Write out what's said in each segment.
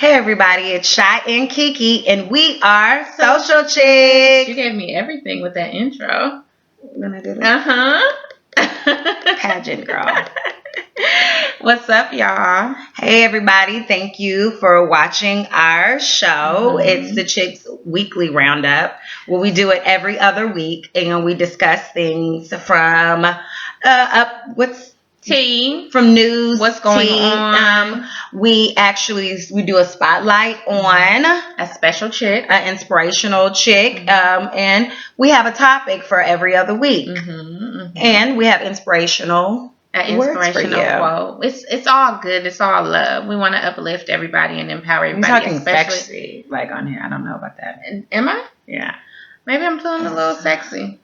Hey everybody, it's Shy and Kiki, and we are Social Chicks. You gave me everything with that intro. When I did it, pageant girl. What's up, y'all? Hey everybody, thank you for watching our show. It's the Chicks Weekly Roundup, where we do it every other week, and we discuss things from from news, what's going on. We do a spotlight on a special chick, an inspirational chick, and we have a topic for every other week, and we have inspirational quote. It's all good. It's all love. We want to uplift everybody and empower everybody. I'm talking sexy, like on here. I don't know about that. Am I? Yeah. Maybe I'm feeling a little sexy.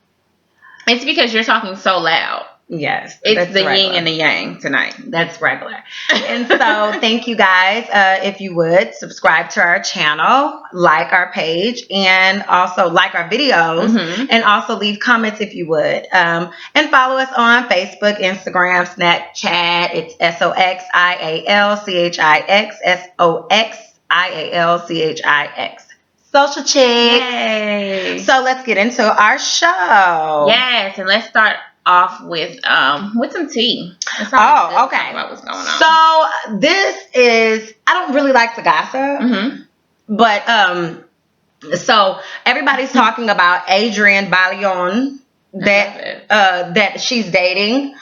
It's because you're talking so loud. Yes. It's the yin and the yang tonight. That's regular. And so thank you guys. If you would subscribe to our channel, like our page, and also like our videos, and also leave comments if you would. And follow us on Facebook, Instagram, Snapchat. It's soxialchix, soxialchix. Social Chicks. Yay. So let's get into our show. Yes, and let's start off with some tea. Okay. Talk about what's going on. So this is, I don't really like to gossip, but so everybody's talking about Adrienne Bailon that she's dating.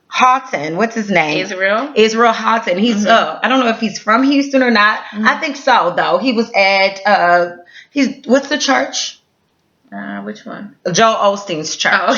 Houghton, what's his name? Israel Houghton. He's I don't know if he's from Houston or not. I think so though. He was at what's the church? Which one? Joel Osteen's church. Oh,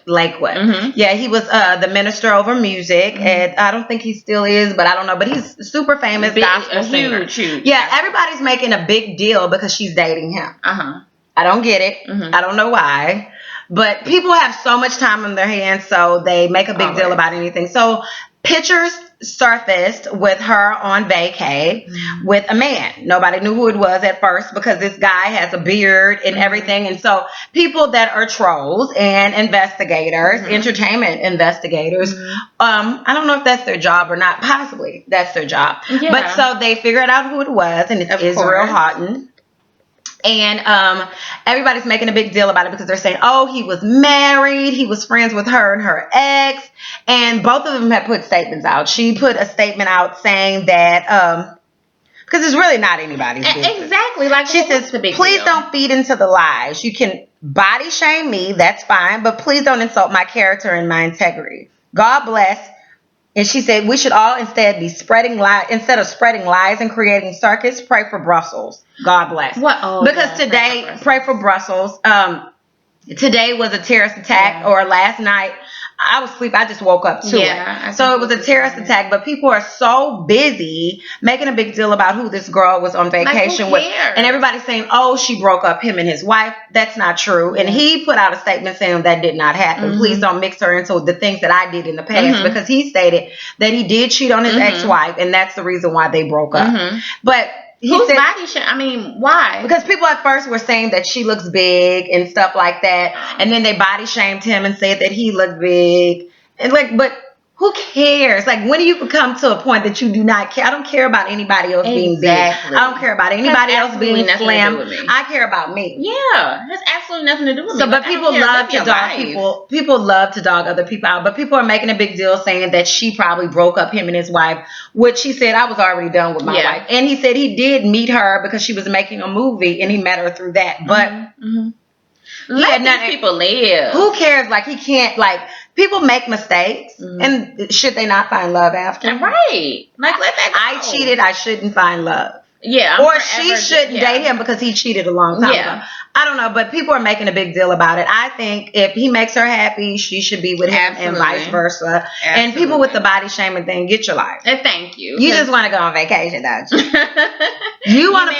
Lakewood. Yeah, he was the minister over music, and I don't think he still is, but I don't know. But he's super famous gospel singer. Huge. Yeah, everybody's making a big deal because she's dating him. I don't get it. I don't know why. But people have so much time on their hands, so they make a big deal about anything. So pictures surfaced with her on vacay with a man. Nobody knew who it was at first because this guy has a beard and everything. And so people that are trolls and investigators, entertainment investigators, I don't know if that's their job or not. Possibly that's their job. Yeah. But so they figured out who it was, and it's Israel Houghton. And everybody's making a big deal about it because they're saying, oh, he was married. He was friends with her and her ex. And both of them have put statements out. She put a statement out saying that, because it's really not anybody's business. Exactly. Like she says, please don't feed into the lies. You can body shame me. That's fine. But please don't insult my character and my integrity. God bless. And she said, we should all instead be spreading lies. Instead of spreading lies and creating circus, pray for Brussels. God bless. What? Oh, because today, pray for Brussels. Today was a terrorist attack, or last night. I was asleep. I just woke up to it. So it was a terrorist attack. But people are so busy making a big deal about who this girl was on vacation with. And everybody's saying, oh, she broke up him and his wife. That's not true. And he put out a statement saying that did not happen. Please don't mix her into the things that I did in the past. Because he stated that he did cheat on his ex-wife. And that's the reason why they broke up. But whose body shame? I mean, why? Because people at first were saying that she looks big and stuff like that, and then they body shamed him and said that he looked big, and but who cares? Like, when do you come to a point that you do not care? I don't care about anybody else being big. I don't care about anybody else being slim. I care about me. Yeah, has absolutely nothing to do with me. But people love to dog people. People love to dog other people out. But people are making a big deal saying that she probably broke up him and his wife, which he said, I was already done with my wife. And he said he did meet her because she was making a movie and he met her through that. But let these people live. Who cares? Like, he can't, like, people make mistakes, and should they not find love after? Right. Like, let that go. I cheated. I shouldn't find love. Yeah. Or she shouldn't date him because he cheated a long time ago. I don't know, but people are making a big deal about it. I think if he makes her happy, she should be with him and vice versa. And people with the body shaming thing, get your life. Thank you. You just want to go on vacation, don't you? You want to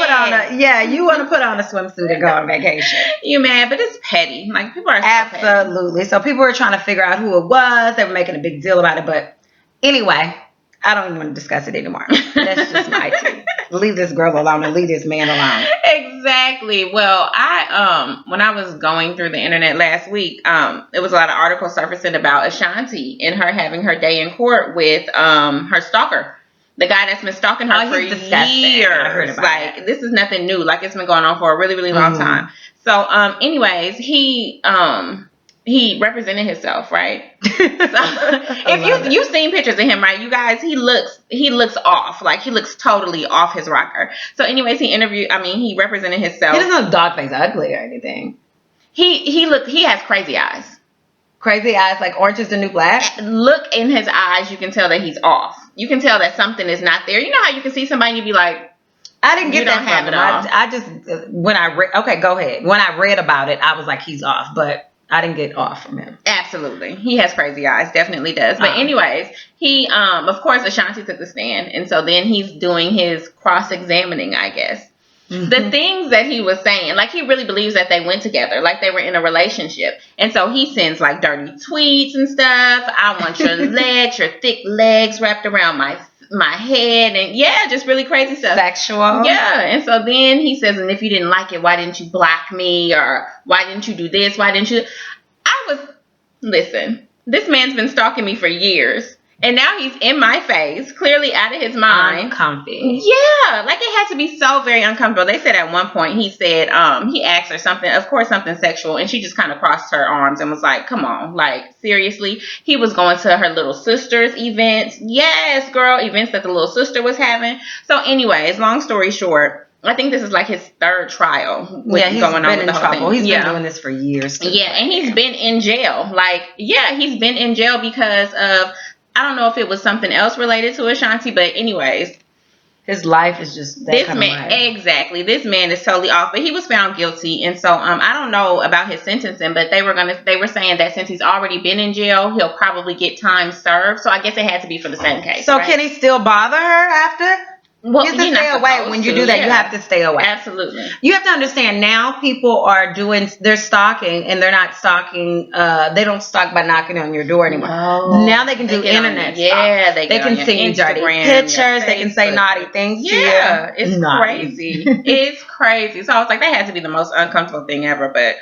put on a swimsuit and go on vacation. You mad, but it's petty. Like, people are so absolutely petty. So people are trying to figure out who it was. They were making a big deal about it, but anyway, I don't even want to discuss it anymore. That's just my take. Leave this girl alone and leave this man alone. Exactly. Well, I when I was going through the internet last week, it was a lot of articles surfacing about Ashanti and her having her day in court with her stalker. The guy that's been stalking her for he's disgusting. years. I heard about like it. This is nothing new. Like it's been going on for a really, really long time. So, anyways, he represented himself, right? So, if you've seen pictures of him, right, you guys, he looks off. Like he looks totally off his rocker. So, anyways, he represented himself. He doesn't look dog face ugly or anything. He has crazy eyes. Crazy eyes, like Orange is the New Black. Look in his eyes, you can tell that he's off. You can tell that something is not there. You know how you can see somebody and you be like, I didn't get that from him. I just okay, go ahead. When I read about it, I was like, he's off, but I didn't get off from him. Absolutely, he has crazy eyes, definitely does. But anyways, he of course Ashanti took the stand, and so then he's doing his cross-examining, I guess. The things that he was saying, like he really believes that they went together, like they were in a relationship. And so he sends like dirty tweets and stuff. I want your legs, your thick legs wrapped around my head, and just really crazy stuff. Sexual. Yeah. And so then he says, and if you didn't like it, why didn't you block me? Or why didn't you do this? Why didn't you? Listen, this man's been stalking me for years. And now he's in my face, clearly out of his mind. Uncomfy. Yeah, like it had to be so very uncomfortable. They said at one point, he said, he asked her something, of course, something sexual, and she just kind of crossed her arms and was like, come on, like, seriously? He was going to her little sister's events. Yes, girl, events that the little sister was having. So anyways, long story short, I think this is like his third trial. He's been in trouble. He's been doing this for years. Yeah, and he's been in jail. He's been in jail because of, I don't know if it was something else related to Ashanti, but anyways. His life is just that kind of life. Exactly. This man is totally off, but he was found guilty. And so I don't know about his sentencing, but they were saying that since he's already been in jail, he'll probably get time served. So I guess it had to be for the same case. So Can he still bother her after? Well, you have to stay away. When you do that, you have to stay away. Absolutely. You have to understand now people are they're stalking, and they're not stalking, they don't stalk by knocking on your door anymore. No. Now they can do internet stuff. They can send you dirty pictures. They can say naughty things to you. Yeah, it's crazy. It's crazy. So I was like, that had to be the most uncomfortable thing ever. But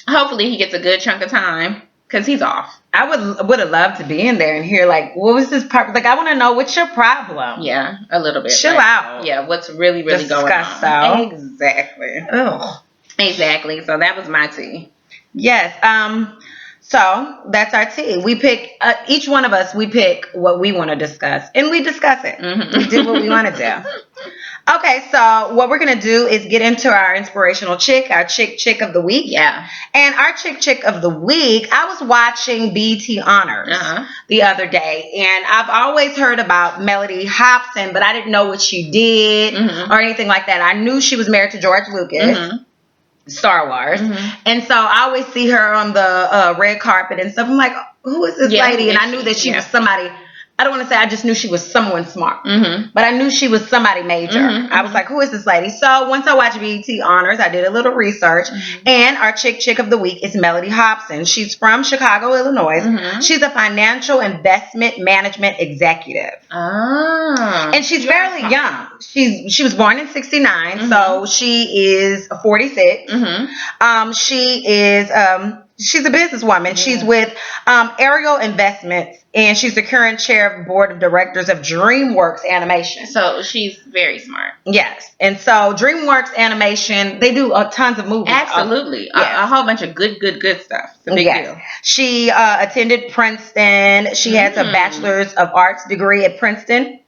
hopefully he gets a good chunk of time. Because he's off. I would have loved to be in there and hear, like, what was this part? Like, I want to know, what's your problem? Yeah, a little bit. Chill out. Yeah, what's really, really going on. Exactly. Ugh. Exactly. So that was my tea. Yes. So that's our tea. We pick, each one of us, we pick what we want to discuss. And we discuss it. Mm-hmm. We do what we want to do. Okay, so what we're going to do is get into our inspirational chick, our chick of the week. Yeah. And our chick of the week, I was watching BET Honors the other day, and I've always heard about Melody Hobson, but I didn't know what she did or anything like that. I knew she was married to George Lucas. Star Wars. And so I always see her on the red carpet and stuff. I'm like, who is this lady? And I knew that she was somebody. I don't want to say I just knew she was someone smart, but I knew she was somebody major. I was like, who is this lady? So once I watched BET Honors, I did a little research, and our chick of the week is Melody Hobson. She's from Chicago, Illinois. She's a financial investment management executive. And she's fairly young. She was born in 69, so she is 46. She's a businesswoman. She's with Ariel Investments, and she's the current chair of the board of directors of DreamWorks Animation. So she's very smart. Yes. And so DreamWorks Animation, they do tons of movies. Absolutely. A whole bunch of good stuff. It's a big deal. She attended Princeton. She has a bachelor's of arts degree at Princeton.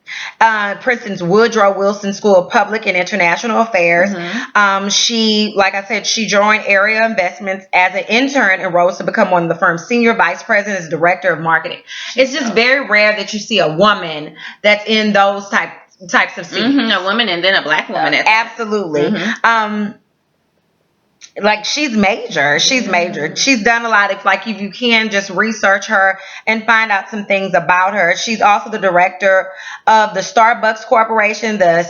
Princeton's Woodrow Wilson School of Public and International Affairs. She, like I said, she joined Area Investments as an intern and rose to become one of the firm's senior vice presidents, director of marketing. It's just very rare that you see a woman that's in those types of seats. A woman and then a black woman. Absolutely. Like she's major. She's done a lot of, like, if you can just research her and find out some things about her. She's also the director of the Starbucks Corporation, the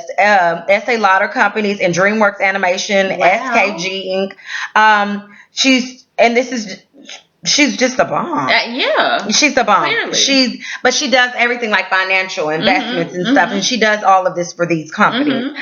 Estee Lauder Companies, and DreamWorks Animation, SKG Inc. She's just a bomb. She's a bomb. Clearly. But she does everything like financial investments and stuff, and she does all of this for these companies.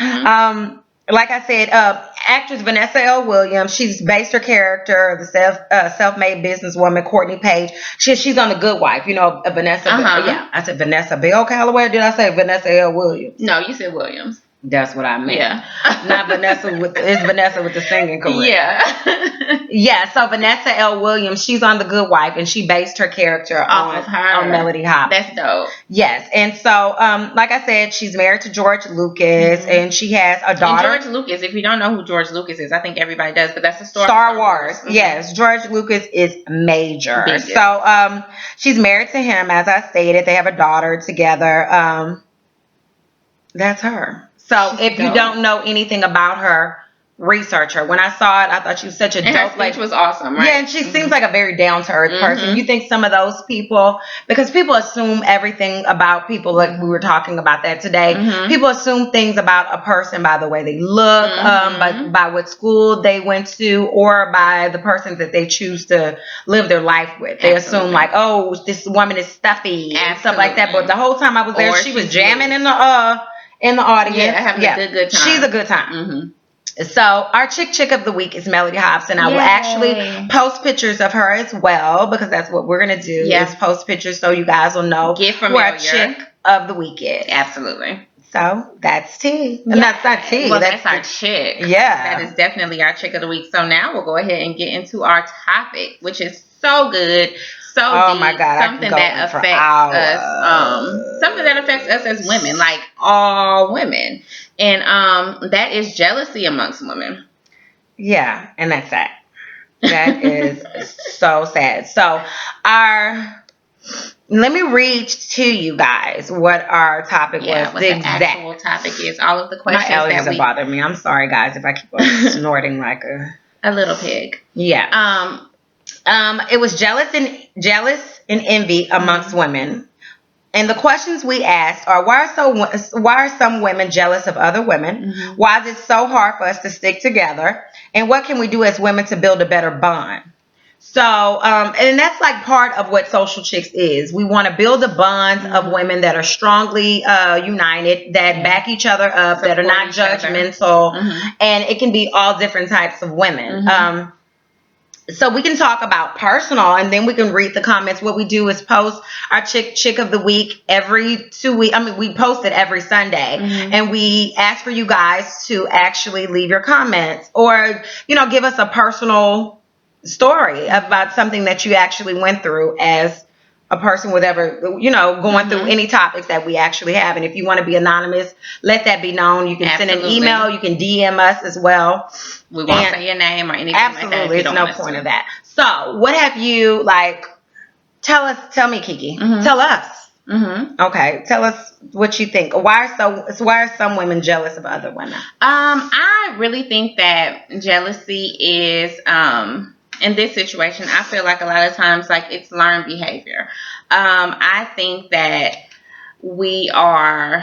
like I said, actress Vanessa L. Williams. She's based her character, the self-made businesswoman Courtney Page. She's on The Good Wife. You know, Vanessa. Yeah, I said Vanessa Bell Calloway. Or did I say Vanessa L. Williams? No, you said Williams. That's what I meant. Yeah. Not Vanessa it's Vanessa with the singing career. Yeah. Yeah, so Vanessa L. Williams, she's on The Good Wife, and she based her character off of her. On Melody Hopkins. That's dope. Yes, and so, like I said, she's married to George Lucas, and she has a daughter. And George Lucas, if you don't know who George Lucas is, I think everybody does, but that's the story. Star Wars. Yes, George Lucas is major. Biggest. So, she's married to him, as I stated. They have a daughter together. That's her. So if you don't know anything about her, research her. When I saw it, I thought she was such a dope. Her speech was awesome, right? Yeah, and she seems like a very down to earth person. You think some of those people, because people assume everything about people, like we were talking about that today. People assume things about a person by the way they look, by what school they went to, or by the person that they choose to live their life with. They assume like, oh, this woman is stuffy and stuff like that. But the whole time I was there, she was jamming in the audience. Yeah, having a good time. She's a good time. So our chick of the week is Melody Hobson. I will actually post pictures of her as well, because that's what we're going to do is post pictures so you guys will know who our chick of the week is. Absolutely. So that's tea. And that's not tea. Well, that's our chick. Yeah. That is definitely our chick of the week. So now we'll go ahead and get into our topic, which is so good. So deep, my God, something that affects us, something that affects us as women, like all women, and that is jealousy amongst women. Yeah, and that's sad. That is so sad. So let me read to you guys what our topic was. What the actual topic is. All of the questions. My allergies are bothering me. I'm sorry, guys, if I keep on snorting like a little pig. Yeah. It was jealous and envy amongst women. And the questions we asked are, why are some women jealous of other women? Why is it so hard for us to stick together? And what can we do as women to build a better bond? So, and that's like part of what Social Chicks is. We want to build a bond of women that are strongly united, that back each other up, that are not judgmental. And it can be all different types of women. So we can talk about personal, and then we can read the comments. What we do is post our chick of the week every 2 weeks. I mean, we post it every Sunday, and we ask for you guys to actually leave your comments, or give us a personal story about something that you actually went through as a person with ever, going through any topics that we actually have. And if you want to be anonymous, let that be known. You can send an email. You can DM us as well. We won't say your name or anything like that. Absolutely. There's no point of that. So what have you, tell me, Kiki. Tell us. Okay. Tell us what you think. Why are some women jealous of other women? I really think that jealousy is, in this situation, I feel like a lot of times, it's learned behavior. I think that we are,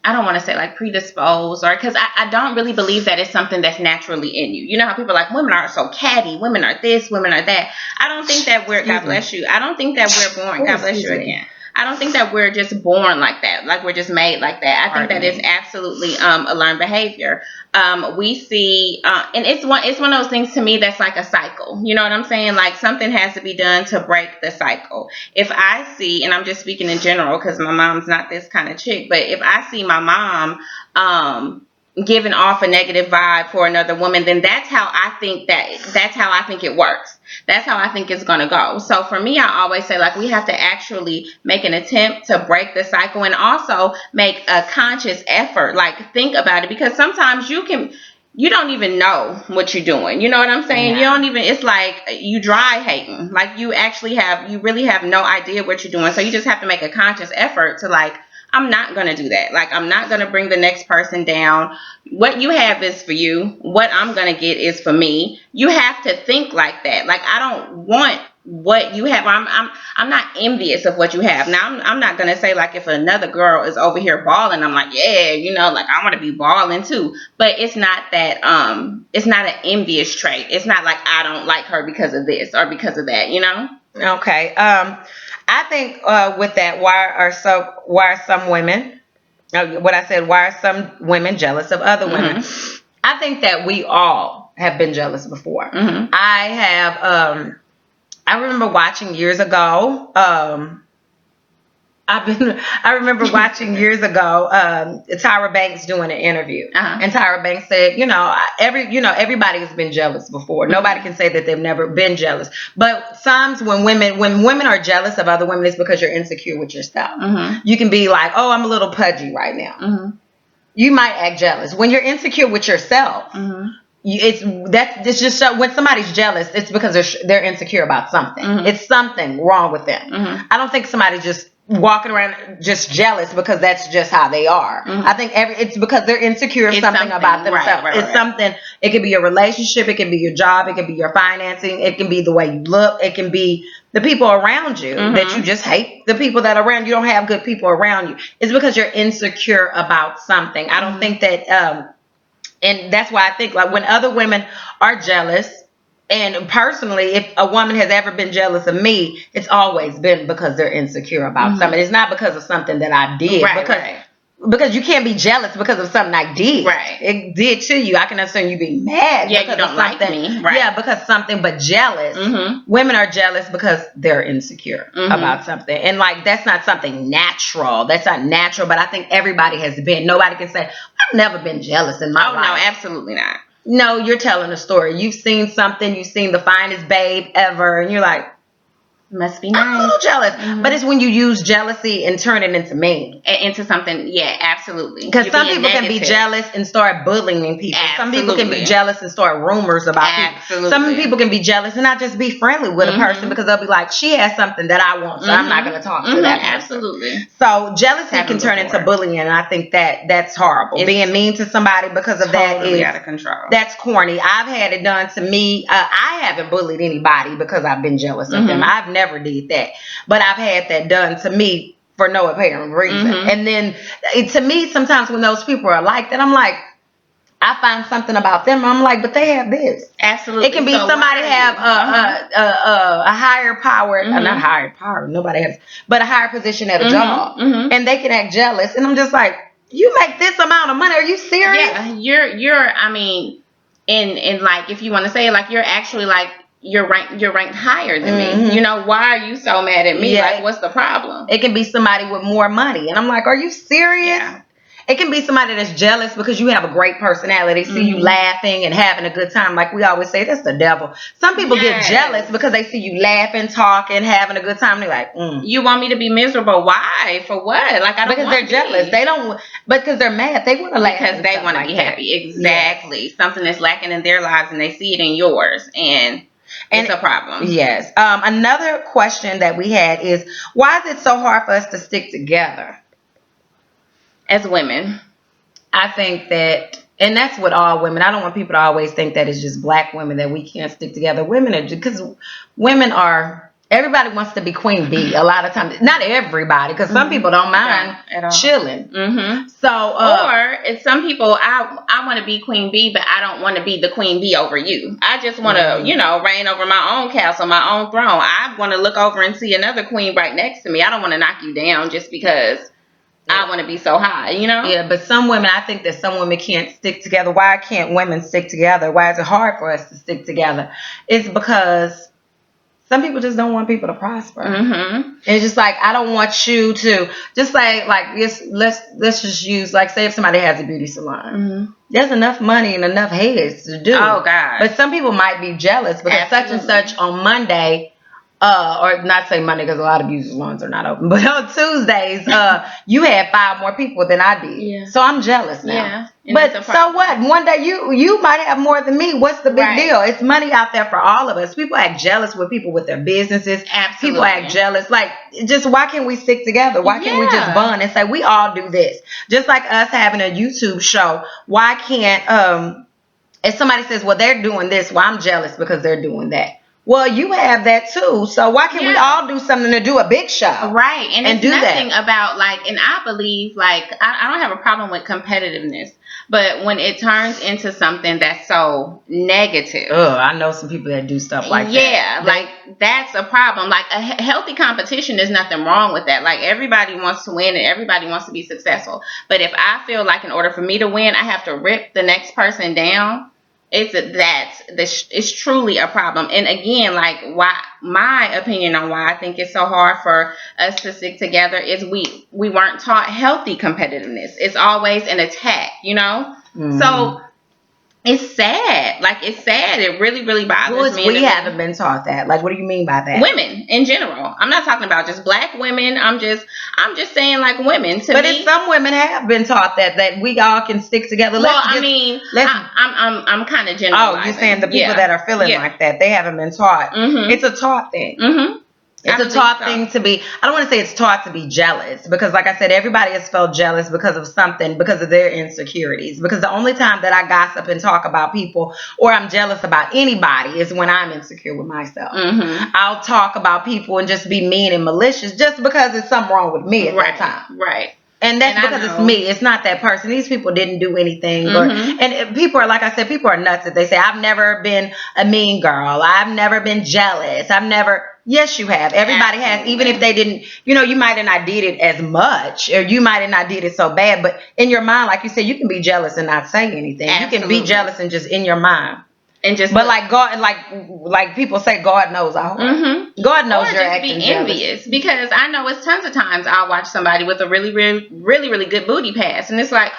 I don't want to say predisposed, or because I don't really believe that it's something that's naturally in you. You know how people are like, women are so catty, women are this, women are that. I don't think that God bless you. I don't think that we're born, God bless you again. I don't think that we're just born like that, like we're just made like that. I think that it's absolutely a learned behavior. We see, and it's one of those things to me that's like a cycle. You know what I'm saying? Like something has to be done to break the cycle. If I see, and I'm just speaking in general because my mom's not this kind of chick, but if I see my mom giving off a negative vibe for another woman, then that's how I think it works. That's how I think it's going to go. So for me, I always say we have to actually make an attempt to break the cycle, and also make a conscious effort. Think about it, because sometimes you don't even know what you're doing. You know what I'm saying? Yeah. You don't even, it's like you dry hating. You really have no idea what you're doing. So you just have to make a conscious effort to I'm not going to do that. I'm not going to bring the next person down. What you have is for you. What I'm going to get is for me. You have to think like that. I don't want what you have. I'm not envious of what you have. Now, I'm not going to say if another girl is over here balling, I'm like, yeah, I want to be balling too. But it's not that, it's not an envious trait. It's not I don't like her because of this or because of that, Okay. I think with that, why are some women? What I said, why are some women jealous of other women? I think that we all have been jealous before. Mm-hmm. I have. I remember watching years ago. I remember watching years ago, Tyra Banks doing an interview, and Tyra Banks said, everybody has been jealous before. Nobody can say that they've never been jealous. But sometimes when women are jealous of other women, it's because you're insecure with yourself. You can be like, oh, I'm a little pudgy right now. You might act jealous when you're insecure with yourself. It's just so, when somebody's jealous, it's because they're insecure about something. It's something wrong with them. I don't think somebody just walking around just jealous because that's just how they are. I think it's because they're insecure of something about themselves. It's something. It could be a relationship. It can be your job. It can be your financing. It can be the way you look. It can be the people around you that you just hate. The people that are around you, don't have good people around you. It's because you're insecure about something. I don't think that. And that's why I think, like, when other women are jealous, and personally, if a woman has ever been jealous of me, it's always been because they're insecure about something. It's not because of something that I did. Because you can't be jealous because of something I did. It did to you. I can understand you being mad. Yeah, you don't like me. Yeah, because something, but jealous. Women are jealous because they're insecure about something. And, like, that's not something natural. That's not natural, but I think everybody has been. Nobody can say, I've never been jealous in my life. No, absolutely not. No, you're telling a story. You've seen something. You've seen the finest babe ever, and you're like, must be nice. I'm a little jealous. But it's when you use jealousy and turn it into mean. Into something, yeah, absolutely. Because some people can be jealous and start bullying people. Some people can be jealous and start rumors about people. Some people can be jealous and not just be friendly with a person because they'll be like, she has something that I want, so I'm not going to talk to that person. Absolutely. So jealousy can turn into bullying, and I think that's horrible. Being mean to somebody because of that is out of control. That's corny. I've had it done to me. I haven't bullied anybody because I've been jealous of them. I've never did that, but I've had that done to me for no apparent reason. And then to me, sometimes when those people are like that, I'm like, I find something about them. I'm like, but they have this. Absolutely. It can be somebody have a higher power, not higher power. Nobody has, but a higher position at a job, and they can act jealous. And I'm just like, you make this amount of money? Are you serious? Yeah, you're. I mean, in like, if you want to say it, like, you're actually like, you're ranked higher than me. You know, why are you so mad at me? Yeah. Like, what's the problem? It can be somebody with more money, and I'm like, are you serious? Yeah. It can be somebody that's jealous because you have a great personality, see you laughing and having a good time. Like we always say, that's the devil. Some people get jealous because they see you laughing, talking, having a good time. They're like, you want me to be miserable? Why? For what? Like, I don't because they're jealous. They don't, because they're mad. They want to laugh. Because they want to be happy. Exactly. Yes. Something that's lacking in their lives and they see it in yours. And it's a problem. Yes. Another question that we had is, why is it so hard for us to stick together? As women, I think that, and that's with all women. I don't want people to always think that it's just black women that we can't stick together. Women are, because women are, everybody wants to be queen bee a lot of times. Not everybody, because some people don't mind chilling. So, or it's some people, I want to be queen bee, but I don't want to be the queen bee over you. I just want to, reign over my own castle, my own throne. I want to look over and see another queen right next to me. I don't want to knock you down just because I want to be so high, Yeah, but some women, I think that some women can't stick together. Why can't women stick together? Why is it hard for us to stick together? It's because some people just don't want people to prosper. It's just like, I don't want you to, just like let's just use, like, say if somebody has a beauty salon. There's enough money and enough heads to do. Oh, God. But some people might be jealous because such and such on Monday, or not say Monday because a lot of beauty salons are not open, but on Tuesdays, you had 5 more people than I did. Yeah. So I'm jealous now. Yeah. But so what? One day you might have more than me. What's the big deal? It's money out there for all of us. People act jealous with people with their businesses. Absolutely. People act jealous. Like, just why can't we stick together? Why can't we just bond and say we all do this? Just like us having a YouTube show. Why can't if somebody says, well, they're doing this, well, I'm jealous because they're doing that. Well, you have that too. So why can't we all do something to do a big show? Right. And it's nothing about like, and I believe like, I don't have a problem with competitiveness, but when it turns into something that's so negative. I know some people that do stuff like that. Yeah, like that's a problem. Like a healthy competition, there's nothing wrong with that. Like everybody wants to win and everybody wants to be successful. But if I feel like in order for me to win, I have to rip the next person down, it's truly a problem. And again, like why my opinion on why I think it's so hard for us to stick together is we weren't taught healthy competitiveness. It's always an attack, you know? So it's sad. Like, it's sad. It really, really bothers me. We haven't been taught that. Like, what do you mean by that? Women in general. I'm not talking about just black women. I'm just saying like women. But some women have been taught that we all can stick together. I'm kind of generalizing. Oh, you're saying the people that are feeling like that, they haven't been taught. It's a taught thing. It's a taught thing to be, I don't want to say it's taught to be jealous, because like I said, everybody has felt jealous because of something, because of their insecurities. Because the only time that I gossip and talk about people or I'm jealous about anybody is when I'm insecure with myself. I'll talk about people and just be mean and malicious just because there's something wrong with me at that time. Right. And that's because it's me. It's not that person. These people didn't do anything. And people are, like I said, people are nuts if they say, I've never been a mean girl. I've never been jealous. Yes, you have. Everybody has, even if they didn't, you might have not did it as much, or you might have not did it so bad, but in your mind, like you said, you can be jealous and not say anything. You can be jealous and just in your mind. But like God, like people say, God knows our heart. God knows you're acting be envious jealous. Because I know it's tons of times I'll watch somebody with a really, really, really, really good booty pass, and it's like,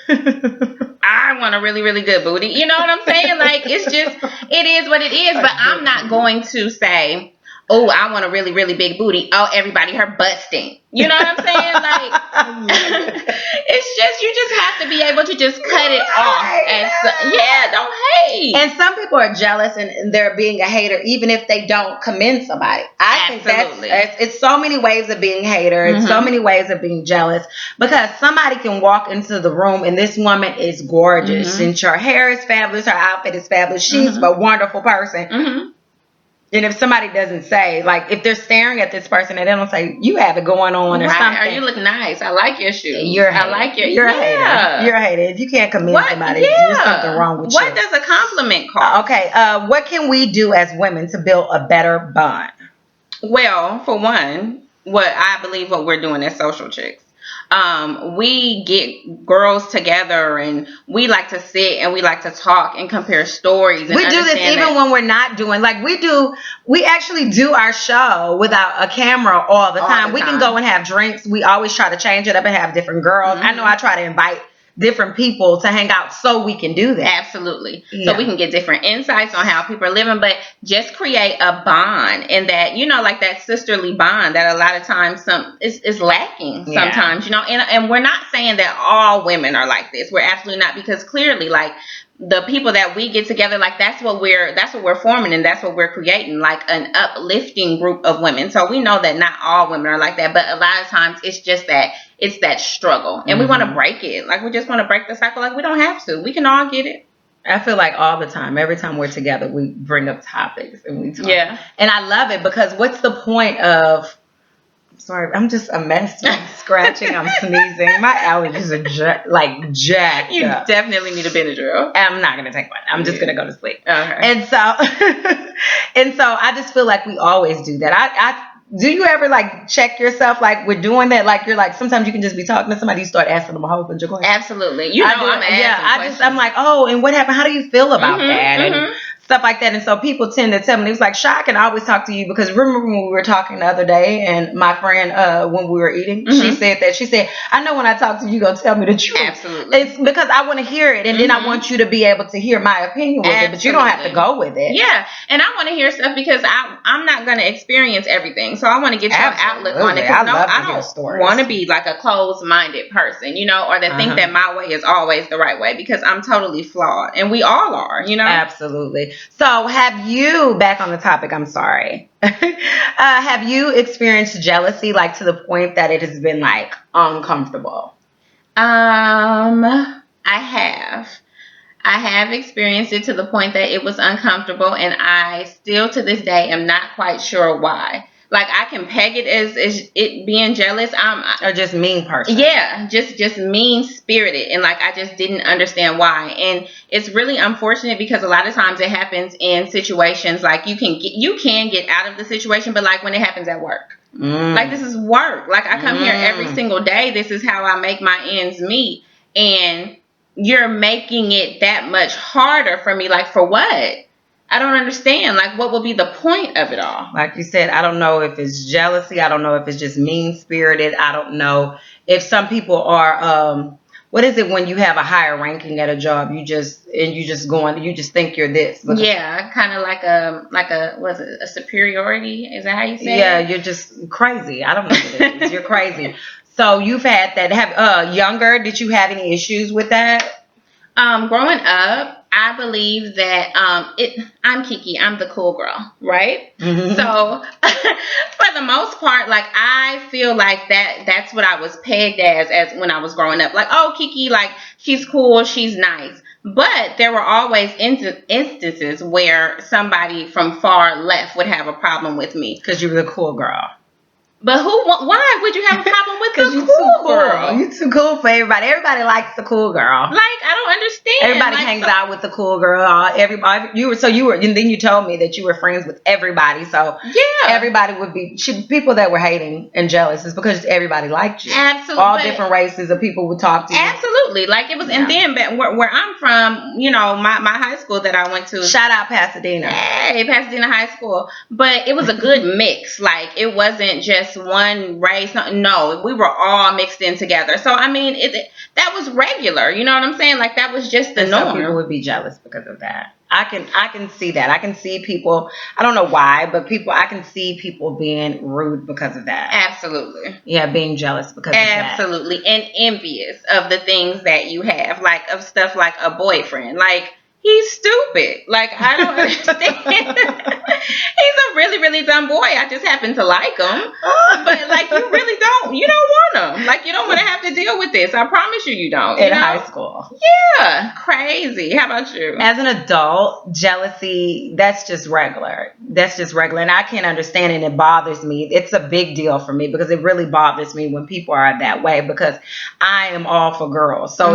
I want a really, really good booty. You know what I'm saying? Like, it's just, it is what it is. But I'm not going to say, oh, I want a really, really big booty. Oh, everybody, her butt stink. You know what I'm saying? Like, it's just, you just have to be able to just cut it off. Don't hate. And some people are jealous and they're being a hater even if they don't commend somebody. I think it's so many ways of being a hater. It's so many ways of being jealous, because somebody can walk into the room and this woman is gorgeous and her hair is fabulous, her outfit is fabulous, she's a wonderful person. And if somebody doesn't say, like, if they're staring at this person and they don't say, you have it going on or something. Or you look nice. I like your shoes. You're a hater. You're a hater. If you can't commend somebody, there's something wrong with you. What does a compliment cost? Okay. What can we do as women to build a better bond? Well, for one, what we're doing as soXialchix. We get girls together and we like to sit and we like to talk and compare stories. And we do this even when we're not doing, like we actually do our show without a camera all the time. We can go and have drinks. We always try to change it up and have different girls. I know I try to invite different people to hang out so we can do that. Absolutely. Yeah. So we can get different insights on how people are living, but just create a bond, and that, like that sisterly bond that a lot of times is lacking sometimes, and we're not saying that all women are like this. We're absolutely not, because clearly, like, the people that we get together, like, that's what we're forming, and that's what we're creating, like an uplifting group of women. So we know that not all women are like that, but a lot of times it's just that it's that struggle, and we want to break it. Like, we just want to break the cycle. Like, we don't have to. We can all get it. I feel like all the time, every time we're together, we bring up topics and we talk. Yeah. And I love it, because what's the point of, sorry, I'm just a mess. I'm scratching, I'm sneezing. My allergies are jacked You up. definitely need a Benadryl. I'm not going to take one. I'm just going to go to sleep. Okay. And so I just feel like we always do that. Do you ever like check yourself, like we're doing that? Like, you're like, sometimes you can just be talking to somebody, you start asking them a whole bunch of questions. Absolutely. I'm like, oh, and what happened? How do you feel about that? And stuff like that. And so people tend to tell me, it was like, Sha, I can always talk to you, because remember when we were talking the other day, and my friend, when we were eating, she said, I know when I talk to you, you're going to tell me the truth. Absolutely. It's because I want to hear it, and then I want you to be able to hear my opinion with it, but you don't have to go with it. Yeah, and I want to hear stuff, because I'm not going to experience everything, so I want to get your outlook on it, because I don't want to be like a closed-minded person, or that think that my way is always the right way, because I'm totally flawed, and we all are, Absolutely. So have you, back on the topic, I'm sorry, have you experienced jealousy, like to the point that it has been like uncomfortable? I have. I have experienced it to the point that it was uncomfortable, and I still to this day am not quite sure why. Like, I can peg it as it being jealous. Or just mean person. Yeah, just mean spirited, and like I just didn't understand why. And it's really unfortunate because a lot of times it happens in situations like you can get out of the situation, but like when it happens at work. Like, this is work. Like, I come here every single day. This is how I make my ends meet, and you're making it that much harder for me. Like, for what? I don't understand. Like, what will be the point of it all? Like you said, I don't know if it's jealousy. I don't know if it's just mean-spirited. I don't know if some people are, what is it when you have a higher ranking at a job? You just think you're this. Yeah, kind of like was it a superiority? Is that how you say yeah, it? You're just crazy. I don't know what it is. You're crazy. So you've had that. Younger, did you have any issues with that? Growing up, I believe that I'm Kiki. I'm the cool girl, right? Mm-hmm. So for the most part, like, I feel like that's what I was pegged as when I was growing up. Like, oh, Kiki, like, she's cool, she's nice. But there were always instances where somebody from far left would have a problem with me. Because you were the cool girl. But why would you have a problem with the cool girl? You're too cool for everybody. Everybody likes the cool girl. Like, I don't understand. Everybody hangs out with the cool girl. Everybody, and then you told me that you were friends with everybody. So yeah, everybody would be people that were hating and jealous is because everybody liked you. Absolutely, all different races of people would talk to you. Absolutely, like it was. Yeah. And then where I'm from, my high school that I went to. Shout out Pasadena. Hey, Pasadena High School. But it was a good mix. Like, it wasn't just one race. No, we were all mixed in together. So I mean, that was regular. You know what I'm saying? Like, that was just the norm. Some people would be jealous because of that. I can see that. I can see people. I don't know why, but I can see people being rude because of that. Absolutely. Yeah, being jealous because of that. Absolutely, and envious of the things that you have, like of stuff like a boyfriend, like. He's stupid. Like, I don't understand. He's a really, really dumb boy. I just happen to like him. But, like, you really don't. You don't want him. Like, you don't want to have to deal with this. I promise you don't. In high school. Yeah. Crazy. How about you? As an adult, jealousy, that's just regular. And I can't understand it, and it bothers me. It's a big deal for me because it really bothers me when people are that way because I am all for girls. So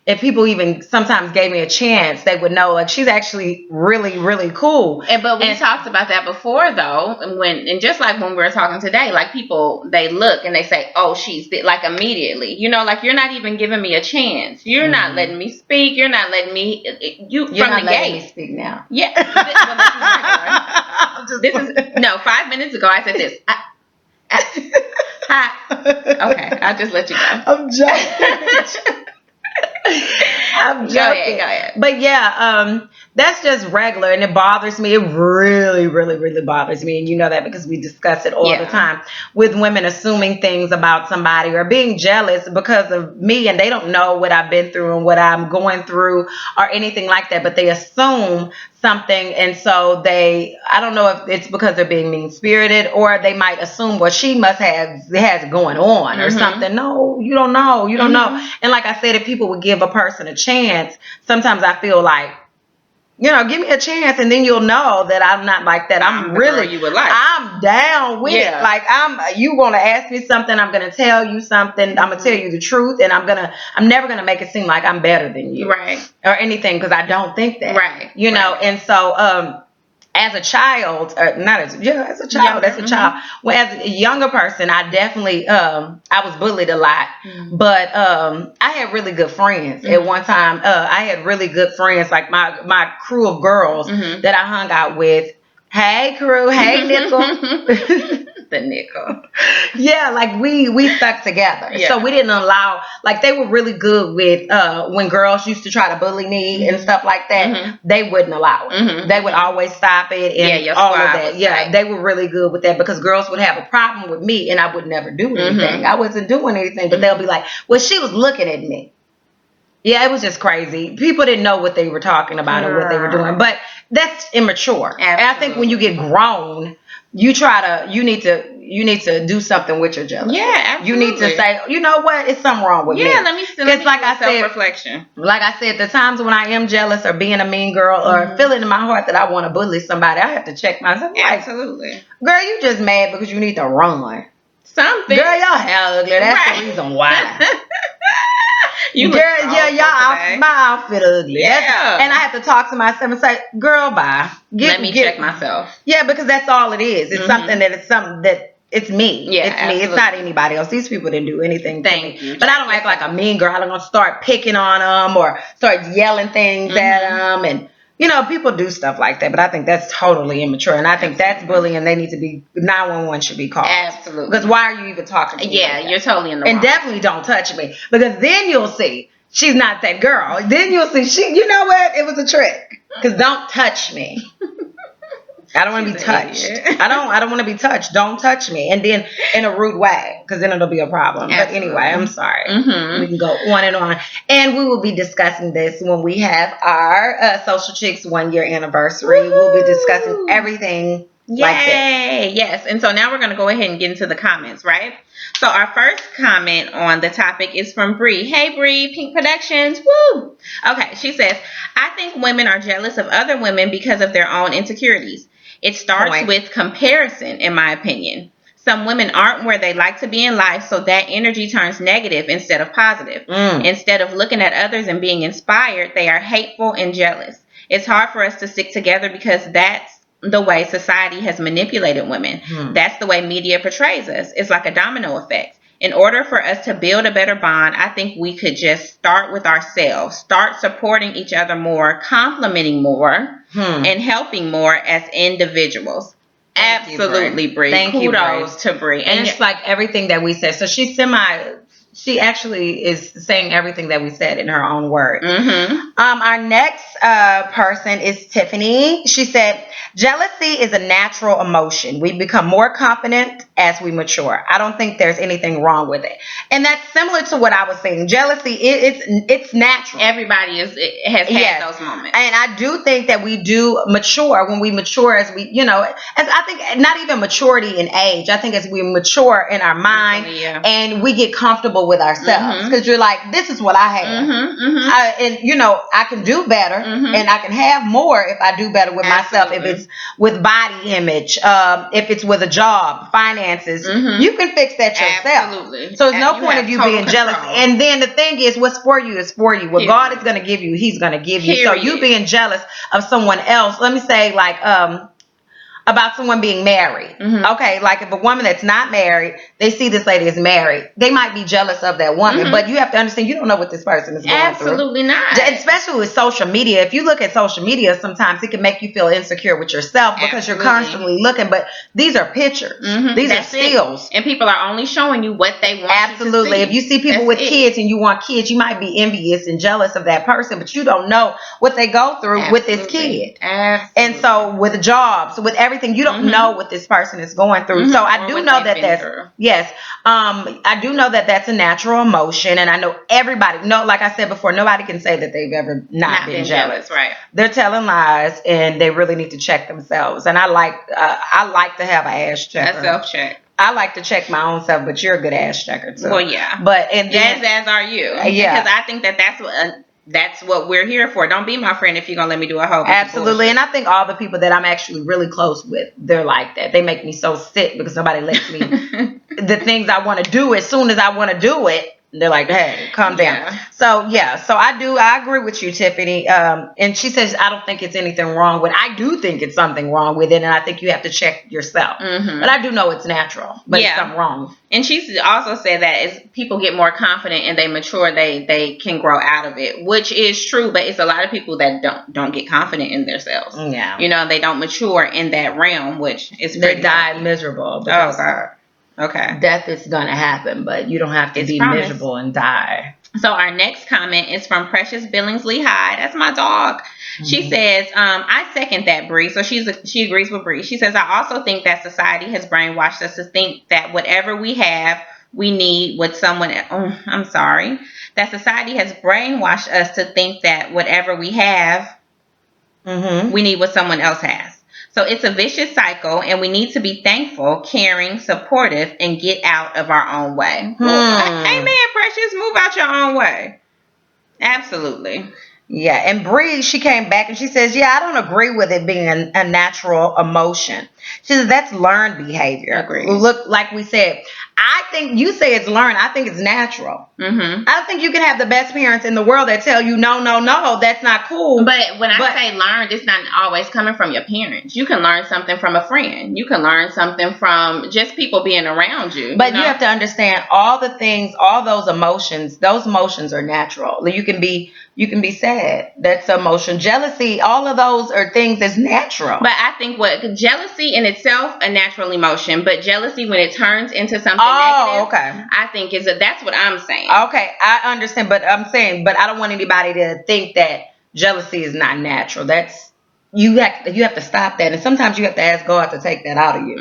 if people even sometimes gave me a chance, they would know, like, she's actually really, really cool. But we talked about that before, though, and just like when we were talking today, like, people, they look and they say, oh, she's like, immediately. Like, you're not even giving me a chance. You're not letting me speak. You're not letting me, you're from not the letting gate. Me speak now. Yeah. This is 5 minutes ago, I said this. Okay, I'll just let you go. I'm joking. I'm joking. Go ahead. But yeah, that's just regular, and it bothers me. It really, really, really bothers me, and you know that because we discuss it all the time with women assuming things about somebody or being jealous because of me, and they don't know what I've been through and what I'm going through or anything like that, but they assume something, and so I don't know if it's because they're being mean-spirited or they might assume what she must has going on or something. No, you don't know. You don't know. And like I said, if people would give a person a chance, sometimes I feel like, give me a chance and then you'll know that I'm not like that. I'm really, you would like. I'm down with it. Like, you want to ask me something, I'm going to tell you something. I'm going to tell you the truth, and I'm never going to make it seem like I'm better than you. Right. Or anything, because I don't think that. Right. And so, as a child, as a child. Well, as a younger person, I definitely, I was bullied a lot, but I had really good friends. At one time, I had really good friends, like my crew of girls that I hung out with. Hey, crew. Hey, Nickel. The nickel. Yeah, like we stuck together. Yeah. So we didn't allow, like, they were really good with when girls used to try to bully me and stuff like that, they wouldn't allow it. They would always stop it and all of that. Yeah, they were really good with that because girls would have a problem with me and I would never do anything. I wasn't doing anything, but they'll be like, well, she was looking at me. Yeah, it was just crazy. People didn't know what they were talking about and what they were doing, but that's immature. Absolutely. And I think when you get grown, you need to do something with your jealousy. Yeah, absolutely. You need to say, you know what, it's something wrong with me. Yeah, let me like I said, self-reflection. Like I said, the times when I am jealous or being a mean girl or feeling in my heart that I want to bully somebody, I have to check myself. Absolutely. Girl, you just mad because you need to run. Something. Girl, y'all hell ugly. That's the reason why. Y'all, my outfit ugly. Yeah. And I have to talk to myself and say, girl, bye. Let me check myself. Yeah, because that's all it is. It's something that it's me. Yeah, it's me. It's not anybody else. These people didn't do anything to me. But I don't act like a mean girl. I don't start picking on them or start yelling things at them. And, people do stuff like that. But I think that's totally immature. And I think that's bullying. And they need to be, 911 should be called. Absolutely. Because why are you even talking to me? Yeah, you're totally in the wrong. And definitely don't touch me. Because then you'll see she's not that girl. Then you'll see you know what? It was a trick. Because don't touch me. I don't want to be touched. I don't want to be touched. Don't touch me. And then in a rude way, because then it'll be a problem. Absolutely. But anyway, I'm sorry. We can go on and on. And we will be discussing this when we have our soXialchix 1-year anniversary. Woo! We'll be discussing everything like this. Yes. And so now we're going to go ahead and get into the comments, right? So our first comment on the topic is from Bree. Hey, Bree, Pink Productions. Woo! Okay, she says, I think women are jealous of other women because of their own insecurities. It starts with comparison, in my opinion. Some women aren't where they like to be in life, so that energy turns negative instead of positive. Instead of looking at others and being inspired, they are hateful and jealous. It's hard for us to stick together because that's the way society has manipulated women. That's the way media portrays us. It's like a domino effect. In order for us to build a better bond, I think we could just start with ourselves, start supporting each other more, complimenting more, and helping more as individuals. Absolutely, Bree. Kudos to Bree. And it's like everything that we said. So she actually is saying everything that we said in her own words. Our next person is Tiffany. She said, jealousy is a natural emotion. We become more confident as we mature. I don't think there's anything wrong with it. And that's similar to what I was saying. Jealousy, it's natural. Everybody has had those moments. And I do think that we do mature when we mature as we, as I think not even maturity in age. I think as we mature in our mind and we get comfortable with ourselves, because you're like, this is what I have, I can do better, and I can have more if I do better with myself. If it's with body image, if it's with a job, finances, you can fix that yourself. Absolutely. So there's no point of you being jealous. And then the thing is, what's for you is for you. What God is going to give you, He's going to give you. So you being jealous of someone else, let me say, like about someone being married. Okay, like if a woman that's not married, they see this lady is married, they might be jealous of that woman. But you have to understand, you don't know what this person is going through. Absolutely not. Especially with social media. If you look at social media, sometimes it can make you feel insecure with yourself because you're constantly looking. But these are pictures. These are stills. And people are only showing you what they want. Absolutely. You to see. If you see people with kids and you want kids, you might be envious and jealous of that person, but you don't know what they go through with this kid. And so with jobs, with everything, you don't know what this person is going through. So I do know that I do know that that's a natural emotion, and I know everybody. No, like I said before, nobody can say that they've ever not been jealous. Right? They're telling lies, and they really need to check themselves. And I like to have an ass checker. A self-check. I like to check my own self, but you're a good ass checker too. Well, yeah. But and then, as are you. Yeah. Because I think that's what we're here for. Don't be my friend if you're going to let me do a whole bunch Absolutely. And I think all the people that I'm actually really close with, they're like that. They make me so sick because nobody lets me the things I want to do as soon as I want to do it. They're like, hey, calm down. So I agree with you, Tiffany. And she says, I don't think it's anything wrong with it. I do think it's something wrong with it. And I think you have to check yourself. But I do know it's natural, but it's something wrong. And she also said that as people get more confident and they mature, they can grow out of it, which is true. But it's a lot of people that don't get confident in themselves. Yeah. They don't mature in that realm, which is they die miserable. Oh, God. Okay. Death is going to happen, but you don't have to be miserable and die. So our next comment is from Precious Billingsley Hyde. That's my dog. She says, I second that, Bree. So she agrees with Bree. She says, I also think that society has brainwashed us to think that whatever we have, we need what someone, I'm sorry, that society has brainwashed us to think that whatever we have, we need what someone else has. So it's a vicious cycle, and we need to be thankful, caring, supportive, and get out of our own way. Amen, precious. Move out your own way. Absolutely. Yeah, and Bree, she came back and she says, yeah, I don't agree with it being a natural emotion. She says that's learned behavior. Agreed. Look, like we said, I think you say it's learned. I think it's natural. I don't think you can have the best parents in the world that tell you, no, that's not cool. But when I say learned, it's not always coming from your parents. You can learn something from a friend. You can learn something from just people being around you. But you have to understand all the things, all those emotions are natural. You can be sad. That's emotion. Jealousy, all of those are things that's natural. But I think jealousy in itself, a natural emotion, but jealousy when it turns into something negative, okay. I think that's what I'm saying. Okay, I understand, but I'm saying, but I don't want anybody to think that jealousy is not natural. That's you have to stop that, and sometimes you have to ask God to take that out of you.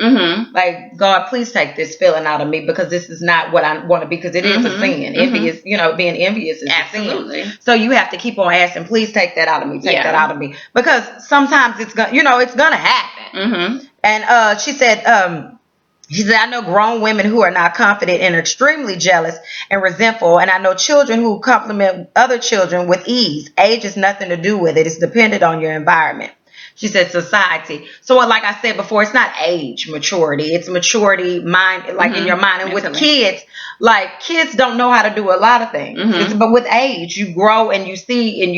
Like, God, please take this feeling out of me because this is not what I want to be. Because it is a sin. Envious, being envious is absolutely a sin. So you have to keep on asking, please take that out of me. Take that out of me, because sometimes it's gonna happen. And she said, I know grown women who are not confident and are extremely jealous and resentful. And I know children who compliment other children with ease. Age has nothing to do with it. It's dependent on your environment. She said society. So like I said before, it's not age maturity. It's maturity mind, like in your mind. And with kids, like kids don't know how to do a lot of things. But with age, you grow and you see and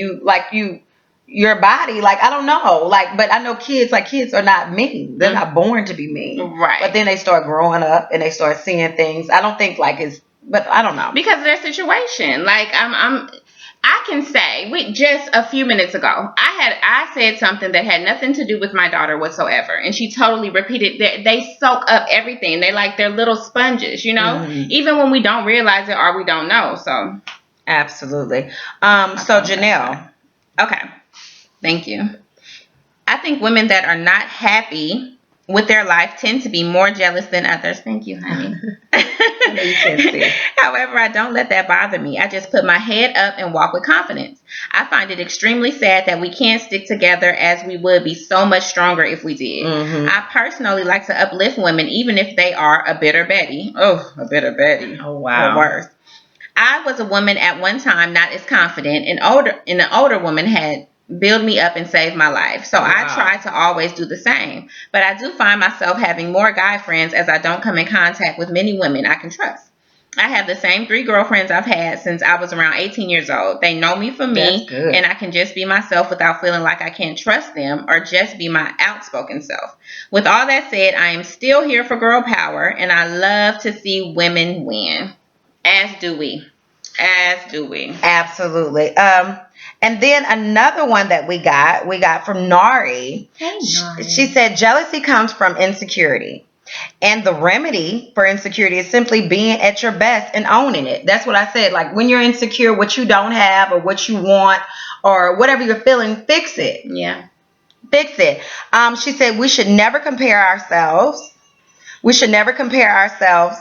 your body, like, I don't know, like, but I know kids are not mean. They're not born to be mean. Right. But then they start growing up and they start seeing things. I don't think but I don't know. Because of their situation. Like, I can say, just a few minutes ago, I said something that had nothing to do with my daughter whatsoever. And she totally repeated that. They soak up everything. They're little sponges, even when we don't realize it or we don't know. So. Absolutely. So Janelle. Okay. Thank you. I think women that are not happy with their life tend to be more jealous than others. Thank you, honey. However, I don't let that bother me. I just put my head up and walk with confidence. I find it extremely sad that we can't stick together as we would be so much stronger if we did. I personally like to uplift women even if they are a bitter Betty. Oh, a bitter Betty. Oh, wow. Or worse. I was a woman at one time not as confident, and an older woman had build me up and save my life. So I try to always do the same. But I do find myself having more guy friends as I don't come in contact with many women I can trust. I have the same 3 girlfriends I've had since I was around 18 years old. They know me for me, and I can just be myself without feeling like I can't trust them or just be my outspoken self. With all that said, I am still here for girl power, and I love to see women win. As do we. Absolutely. And then another one that we got from Nari. Hey, Nari. She said jealousy comes from insecurity. And the remedy for insecurity is simply being at your best and owning it. That's what I said. Like when you're insecure, what you don't have or what you want or whatever you're feeling, fix it. Yeah. Fix it. She said we should never compare ourselves. We should never compare ourselves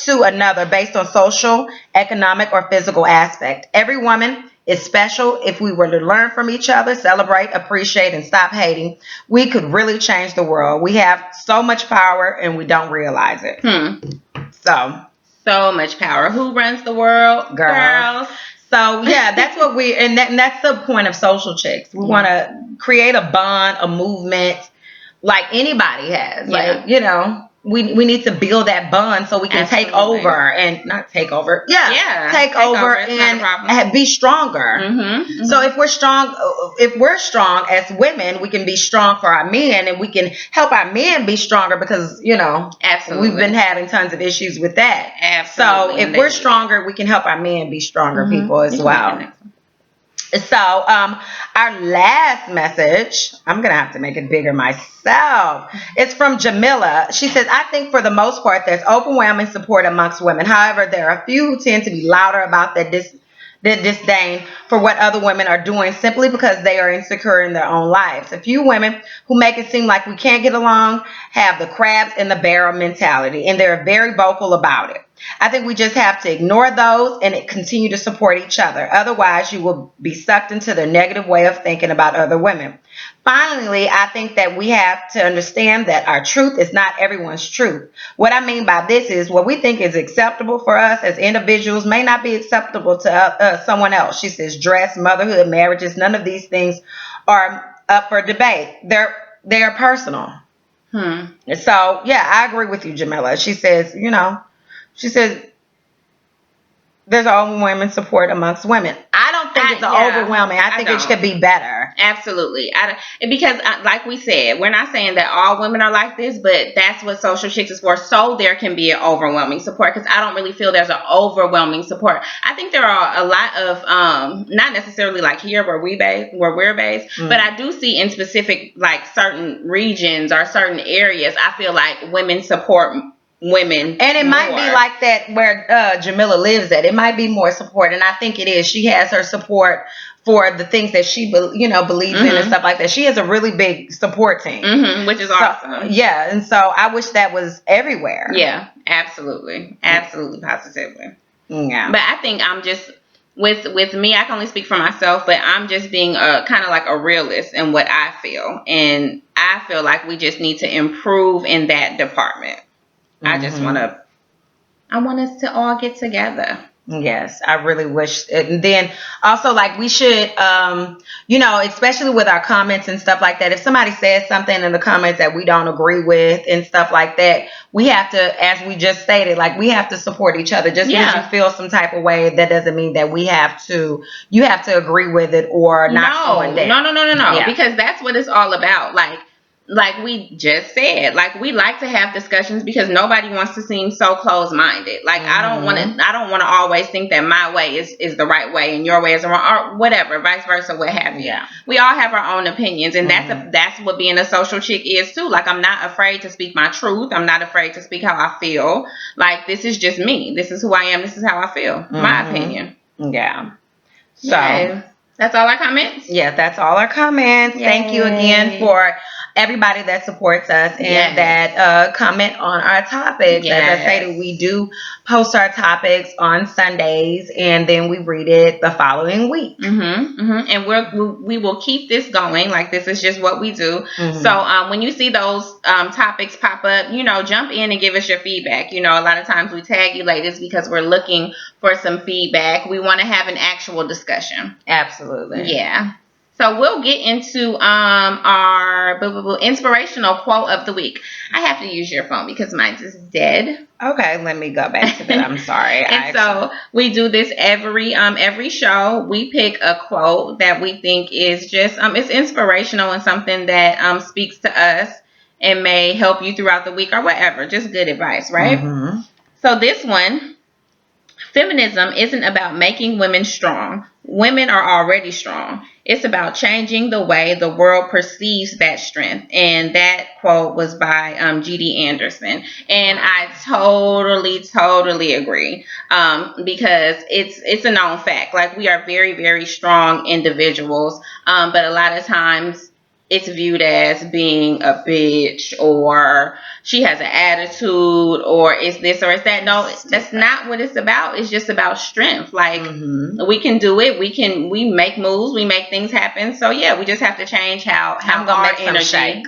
to another based on social, economic, or physical aspect. Every woman is special. If we were to learn from each other, celebrate, appreciate, and stop hating, we could really change the world. We have so much power and we don't realize it. So much power. Who runs the world? Girls. So yeah, that's what and that's the point of soXialchix. We want to create a bond, a movement. Like anybody has, we need to build that bond so we can take over and not take over. Take over and be stronger. So if we're strong as women, we can be strong for our men and we can help our men be stronger because, absolutely, we've been having tons of issues with that. Absolutely. So if we're stronger, we can help our men be stronger people as well. So our last message, I'm going to have to make it bigger myself. It's from Jamila. She says, I think for the most part, there's overwhelming support amongst women. However, there are a few who tend to be louder about their disdain for what other women are doing simply because they are insecure in their own lives. A few women who make it seem like we can't get along have the crabs in the barrel mentality, and they're very vocal about it. I think we just have to ignore those and continue to support each other. Otherwise, you will be sucked into their negative way of thinking about other women. Finally, I think that we have to understand that our truth is not everyone's truth. What I mean by this is what we think is acceptable for us as individuals may not be acceptable to someone else. She says dress, motherhood, marriages, none of these things are up for debate. They're personal. So, yeah, I agree with you, Jamila. She says, she says there's overwhelming support amongst women. I don't think it's overwhelming. I think it could be better. Absolutely. Because like we said, we're not saying that all women are like this, but that's what soXialchix is for. So there can be an overwhelming support, because I don't really feel there's an overwhelming support. I think there are a lot of, not necessarily like here where we're based, but I do see in specific, like certain regions or certain areas, I feel like women support women, and it might be like that where Jamila lives at. It might be more support, and I think it is. She has her support for the things that she believes in and stuff like that. She has a really big support team, which is awesome. Yeah, and so I wish that was everywhere. Yeah, absolutely, positively. Yeah, but I think I'm just with me. I can only speak for myself, but I'm just being kind of like a realist in what I feel, and I feel like we just need to improve in that department. I want us to all get together. Yes, I really wish. And then also, like, we should, especially with our comments and stuff like that, if somebody says something in the comments that we don't agree with and stuff like that, we have to, as we just stated, like, we have to support each other. Just because you feel some type of way, that doesn't mean that you have to agree with it or not someone down. No. Yeah. Because that's what it's all about. Like we just said, like, we like to have discussions because nobody wants to seem so closed-minded. Like, I don't want to always think that my way is the right way and your way is wrong, or whatever, vice versa, what have you. Yeah. We all have our own opinions, and that's what being a social chick is too. Like, I'm not afraid to speak my truth. I'm not afraid to speak how I feel. Like, this is just me. This is who I am. This is how I feel. My opinion. Yeah. So that's all our comments? Yeah, that's all our comments. Yay. Thank you again for everybody that supports us and that comment on our topics. As I stated, we do post our topics on Sundays, and then we read it the following week. And we will keep this going. Like, this is just what we do. So when you see those topics pop up, jump in and give us your feedback. A lot of times we tag you ladies because we're looking for some feedback. We want to have an actual discussion. Absolutely. Yeah. So we'll get into our inspirational quote of the week. I have to use your phone because mine is dead. Okay, let me go back to that. I'm sorry. So we do this every show. We pick a quote that we think is just it's inspirational and something that speaks to us and may help you throughout the week or whatever. Just good advice, right? So this one: feminism isn't about making women strong. Women are already strong. It's about changing the way the world perceives that strength. And that quote was by G.D. Anderson. And I totally agree. Because it's a known fact. Like, we are very, very strong individuals. But a lot of times it's viewed as being a bitch, or she has an attitude, or it's this or it's that. No, that's not what it's about. It's just about strength. Like, we can do it. We make moves. We make things happen. So yeah, we just have to change how our energy.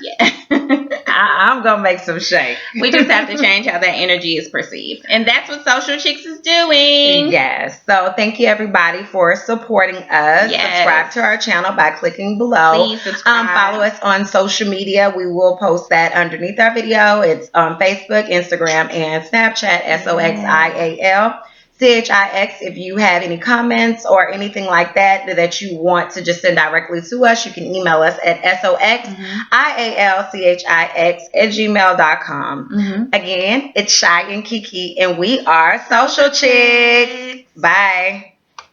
I'm gonna make some shake. We just have to change how that energy is perceived, and that's what soXialchix is doing. Yes. So thank you everybody for supporting us. Subscribe to our channel by clicking below. Please subscribe. Follow us on social media. We will post that underneath our video. It's on Facebook, Instagram, and Snapchat. soXialchix. If you have any comments or anything like that you want to just send directly to us, you can email us at soxialchix@gmail.com. Again, it's Shy and Kiki, and we are soXialchix. Bye.